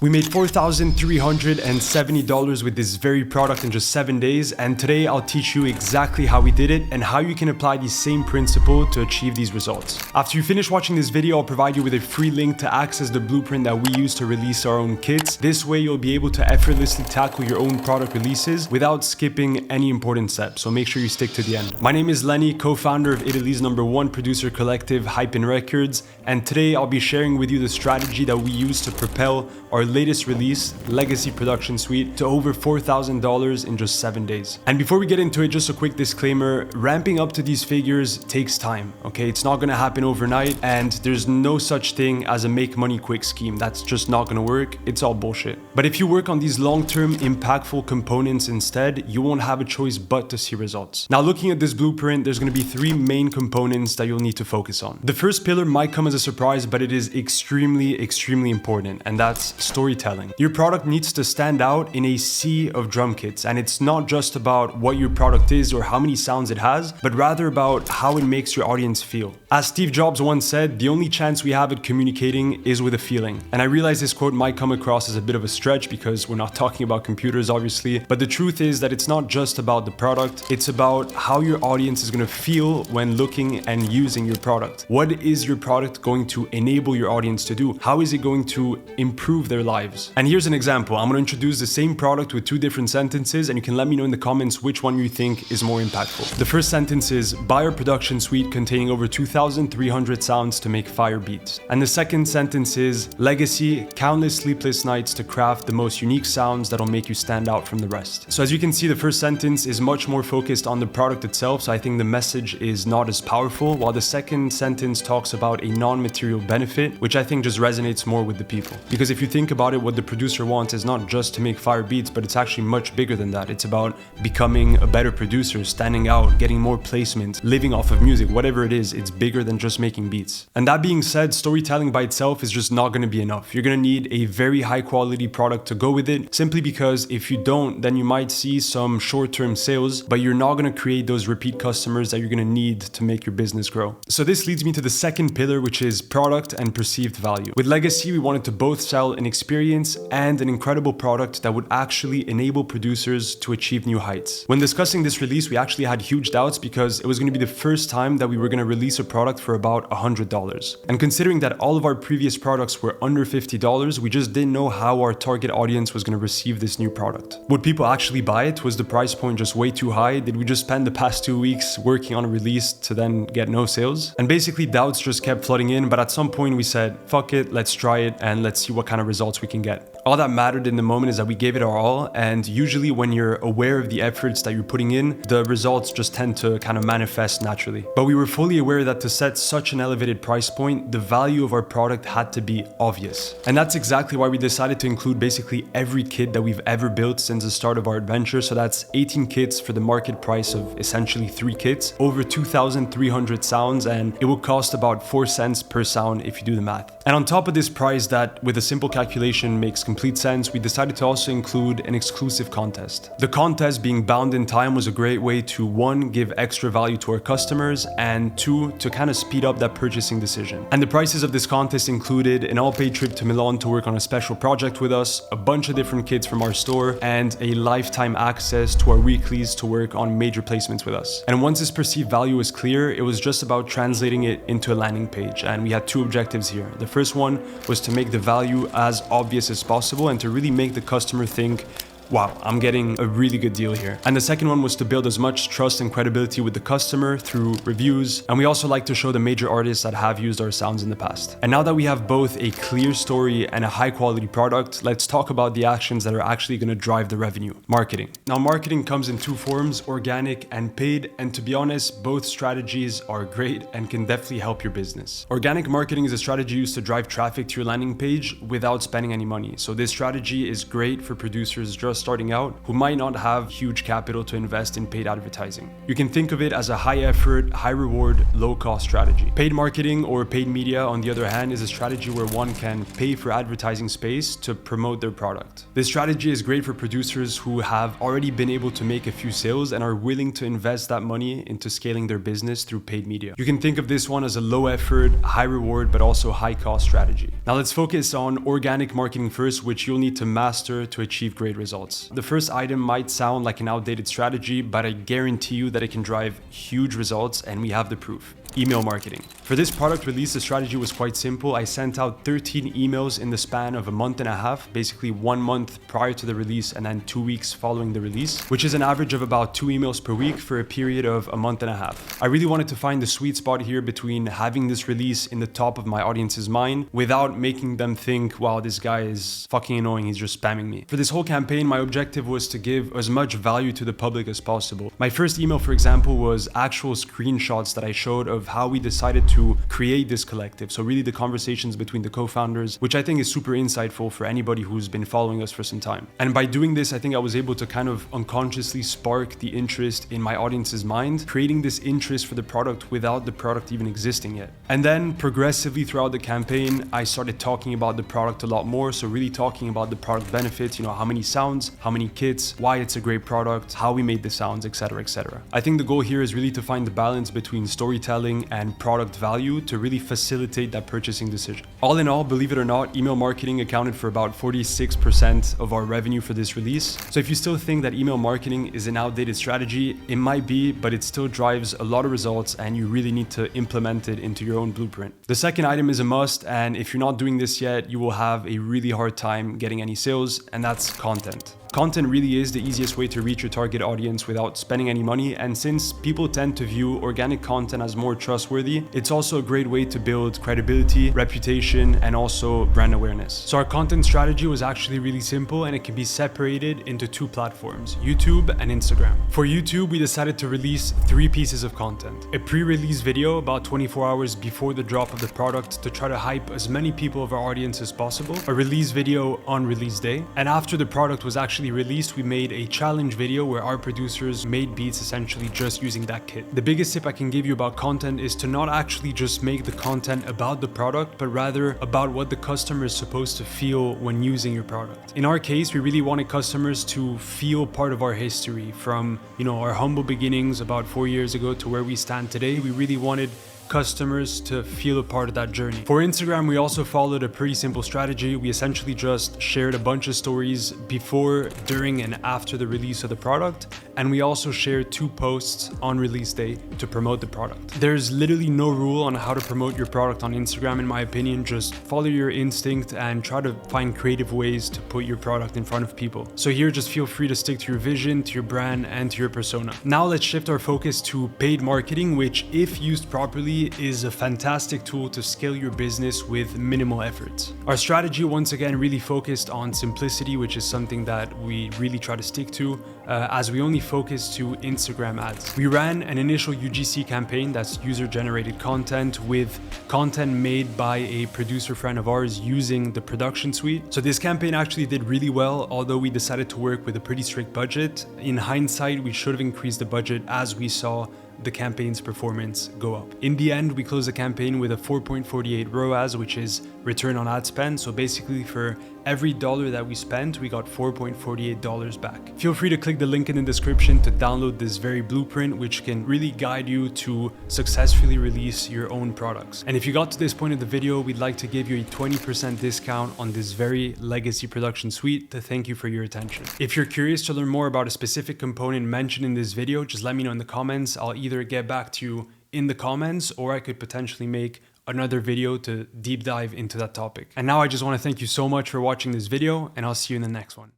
We made $4,370 with this very product in just 7 days, and today I'll teach you exactly how we did it and how you can apply the same principle to achieve these results. After you finish watching this video, I'll provide you with a free link to access the blueprint that we use to release our own kits. This way you'll be able to effortlessly tackle your own product releases without skipping any important steps, so make sure you stick to the end. My name is Lenny, co-founder of Italy's #1 producer collective, Hypn Records, and today I'll be sharing with you the strategy that we use to propel our latest release, Legacy Production Suite, to over $4,000 in just 7 days. And before we get into it, just a quick disclaimer, ramping up to these figures takes time, okay? It's not gonna happen overnight, and there's no such thing as a make money quick scheme. That's just not gonna work. It's all bullshit. But if you work on these long-term impactful components instead, you won't have a choice but to see results. Now, looking at this blueprint, there's gonna be 3 main components that you'll need to focus on. The first pillar might come as a surprise, but it is extremely important, and that's storytelling. Your product needs to stand out in a sea of drum kits, and it's not just about what your product is or how many sounds it has, but rather about how it makes your audience feel. As Steve Jobs once said, the only chance we have at communicating is with a feeling. And I realize this quote might come across as a bit of a stretch because we're not talking about computers, obviously, but the truth is that it's not just about the product, it's about how your audience is going to feel when looking and using your product. What is your product going to enable your audience to do? How is it going to improve their lives? And here's an example. I'm going to introduce the same product with 2 different sentences, and you can let me know in the comments which one you think is more impactful. The first sentence is, buy our production suite containing over 2,300 sounds to make fire beats. And the second sentence is, Legacy, countless sleepless nights to craft the most unique sounds that'll make you stand out from the rest. So as you can see, the first sentence is much more focused on the product itself, so I think the message is not as powerful, while the second sentence talks about a non-material benefit, which I think just resonates more with the people. Because if you think about it, what the producer wants is not just to make fire beats, but it's actually much bigger than that. It's about becoming a better producer, standing out, getting more placement, living off of music, whatever it is, it's bigger than just making beats. And that being said, storytelling by itself is just not going to be enough. You're going to need a very high quality product to go with it, simply because if you don't, then you might see some short-term sales, but you're not going to create those repeat customers that you're going to need to make your business grow. So this leads me to the second pillar, which is product and perceived value. With Legacy, we wanted to both sell an experience and an incredible product that would actually enable producers to achieve new heights. When discussing this release, we actually had huge doubts because it was going to be the first time that we were going to release a product for about $100. And considering that all of our previous products were under $50, we just didn't know how our target audience was going to receive this new product. Would people actually buy it? Was the price point just way too high? Did we just spend the past 2 weeks working on a release to then get no sales? And basically doubts just kept flooding in, but at some point we said, fuck it, let's try it and let's see what kind of results we can get. All that mattered in the moment is that we gave it our all, and usually when you're aware of the efforts that you're putting in, the results just tend to kind of manifest naturally. But we were fully aware that to set such an elevated price point, the value of our product had to be obvious. And that's exactly why we decided to include basically every kit that we've ever built since the start of our adventure. So that's 18 kits for the market price of essentially 3 kits, over 2,300 sounds, and it will cost about 4 cents per sound if you do the math. And on top of this price that with a simple calculation makes complete sense, we decided to also include an exclusive contest. The contest, being bound in time, was a great way to 1, give extra value to our customers, and 2, to kind of speed up that purchasing decision. And the prices of this contest included an all-paid trip to Milan to work on a special project with us, a bunch of different kits from our store, and a lifetime access to our weeklies to work on major placements with us. And once this perceived value was clear, it was just about translating it into a landing page, and we had 2 objectives here. The first one was to make the value as obvious as possible and to really make the customer think, wow, I'm getting a really good deal here. And the second one was to build as much trust and credibility with the customer through reviews. And we also like to show the major artists that have used our sounds in the past. And now that we have both a clear story and a high quality product, let's talk about the actions that are actually going to drive the revenue. Marketing. Now, marketing comes in 2 forms, organic and paid. And to be honest, both strategies are great and can definitely help your business. Organic marketing is a strategy used to drive traffic to your landing page without spending any money. So this strategy is great for producers just just starting out who might not have huge capital to invest in paid advertising. You can think of it as a high effort, high reward, low cost strategy. Paid marketing or paid media, on the other hand, is a strategy where one can pay for advertising space to promote their product. This strategy is great for producers who have already been able to make a few sales and are willing to invest that money into scaling their business through paid media. You can think of this one as a low effort, high reward, but also high cost strategy. Now let's focus on organic marketing first, which you'll need to master to achieve great results. The first item might sound like an outdated strategy, but I guarantee you that it can drive huge results, and we have the proof. Email marketing. For this product release, the strategy was quite simple. I sent out 13 emails in the span of a month and a half, basically 1 month prior to the release and then 2 weeks following the release, which is an average of about 2 emails per week for a period of a month and a half. I really wanted to find the sweet spot here between having this release in the top of my audience's mind without making them think, wow, this guy is fucking annoying, he's just spamming me. For this whole campaign, my objective was to give as much value to the public as possible. My first email, for example, was actual screenshots that I showed of how we decided to create this collective. So really the conversations between the co-founders, which I think is super insightful for anybody who's been following us for some time. And by doing this, I think I was able to kind of unconsciously spark the interest in my audience's mind, creating this interest for the product without the product even existing yet. And then progressively throughout the campaign, I started talking about the product a lot more. So really talking about the product benefits, how many sounds, how many kits, why it's a great product, how we made the sounds, etc., etc. I think the goal here is really to find the balance between storytelling and product value to really facilitate that purchasing decision. All in all, believe it or not, email marketing accounted for about 46% of our revenue for this release. So if you still think that email marketing is an outdated strategy, it might be, but it still drives a lot of results and you really need to implement it into your own blueprint. The second item is a must, and if you're not doing this yet, you will have a really hard time getting any sales, and that's content. Content really is the easiest way to reach your target audience without spending any money, and since people tend to view organic content as more trustworthy, it's also a great way to build credibility, reputation, and also brand awareness. So our content strategy was actually really simple, and it can be separated into 2 platforms, YouTube and Instagram. For YouTube, we decided to release 3 pieces of content. A pre-release video about 24 hours before the drop of the product to try to hype as many people of our audience as possible, a release video on release day, and after the product was actually released, we made a challenge video where our producers made beats essentially just using that kit. The biggest tip I can give you about content is to not actually just make the content about the product, but rather about what the customer is supposed to feel when using your product. In our case, we really wanted customers to feel part of our history from, our humble beginnings about 4 years ago to where we stand today. We really wanted customers to feel a part of that journey. For Instagram, we also followed a pretty simple strategy. We essentially just shared a bunch of stories before, during, and after the release of the product. And we also shared 2 posts on release day to promote the product. There's literally no rule on how to promote your product on Instagram, in my opinion. Just follow your instinct and try to find creative ways to put your product in front of people. So here, just feel free to stick to your vision, to your brand, and to your persona. Now let's shift our focus to paid marketing, which, if used properly, is a fantastic tool to scale your business with minimal effort. Our strategy, once again, really focused on simplicity, which is something that we really try to stick to, as we only focus to Instagram ads. We ran an initial UGC campaign, that's user-generated content, with content made by a producer friend of ours using the production suite. So this campaign actually did really well, although we decided to work with a pretty strict budget. In hindsight, we should have increased the budget as we saw the campaign's performance go up. In the end, we closed the campaign with a 4.48 ROAS, which is return on ad spend. So basically for every dollar that we spent, we got $4.48 back. Feel free to click the link in the description to download this very blueprint, which can really guide you to successfully release your own products. And if you got to this point of the video, we'd like to give you a 20% discount on this very legacy production suite to thank you for your attention. If you're curious to learn more about a specific component mentioned in this video, just let me know in the comments. I'll either get back to you in the comments, or I could potentially make another video to deep dive into that topic. And now I just want to thank you so much for watching this video, and I'll see you in the next one.